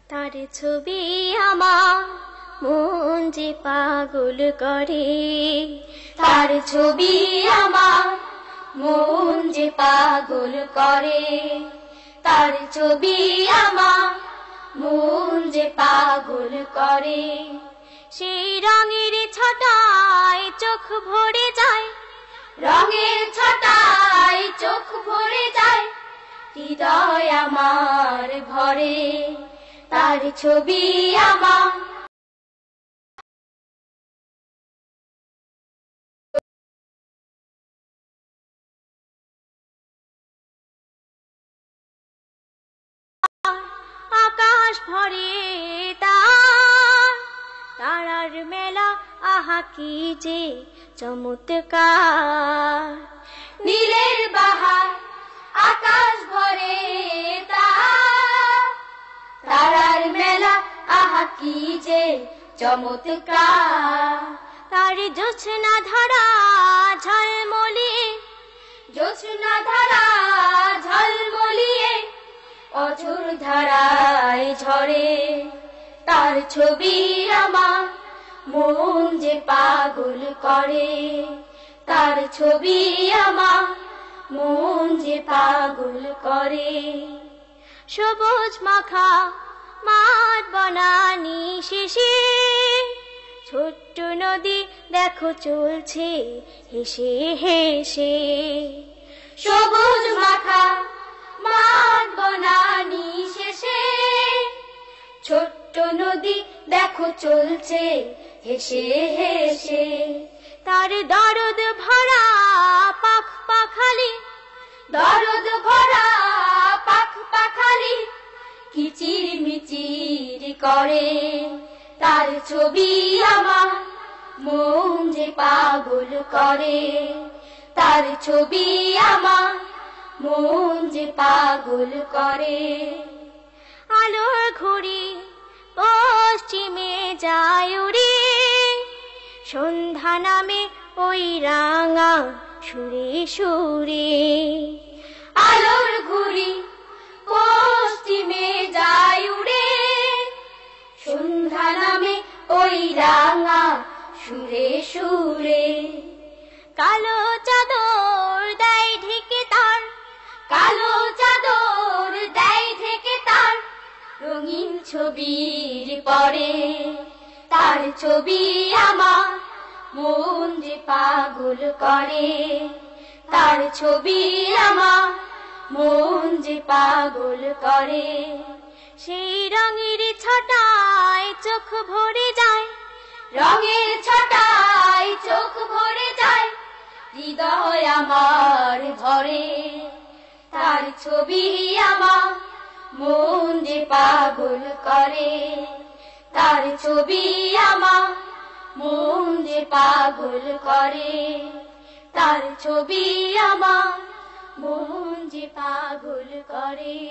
তার ছবি আমার মন যে পাগল করে, তার ছবি আমার মন যে পাগল করে, তার ছবি আমার মন যে পাগল করে। সেই রঙের ছটায় চোখ ভরে যায়, রঙের ছটায় চোখ ভরে যায়, হৃদয় আমার ভরে। তার ছবি আমার আকাশ ভরে তারার মেলা, আহা কি যে চমৎকার। নীলের বাহার আকাশ ভরে তারার মেলা, আহা কি যে চমৎকার। তার জোছনা ধারা ঝলমলিয়ে, জোছনা ধারা ঝলমলিয়ে অঝোর ধারায় ঝরে। তার ছবি আমার মন যে পাগল করে, তার ছবি আমার মন যে পাগল করে। সবুজ মাখা মাঠ বনানি শেষে ছোট্ট নদী দেখো চলছে হেসে হেসে। সবুজ মাখা মাঠ বনানি শেষে ছোট্ট নদী দেখো চলছে হেসে হেসে। তার দরদ ভরা পাখ পাখালি, দরদ ভরা পাখ পাখালি কিচির মিচির করে। তার ছবি আমার মন যে পাগল করে, তার ছবি আমার মন যে পাগল করে। আলোর ঘুড়ি পশ্চিমে যায় উড়ে, সন্ধ্যা নামে ওই রাঙা সুরে সুরে। আলোর ঘুড়ি পশ্চিমে যায় উড়ে, সন্ধ্যা নামে ওই রাঙা সুরে সুরে। কালো চাদর দেয় ঢেকে তার, কালো চাদর দেয় ঢেকে তার রঙিন ছবির পরে। তার ছবি আমার মন যে পাগল করে, তার ছবি আমার মন যে পাগল করে। সেই রঙের ছটায় চোখ ভরে যায়, রঙের ছটায় চোখ ভরে যায়, হৃদয় আমার ভরে। তার ছবি আমার মন যে পাগল করে, তার ছবি আমার মন যে পাগল করে। তার ছবি আমার মন যে পাগল করে।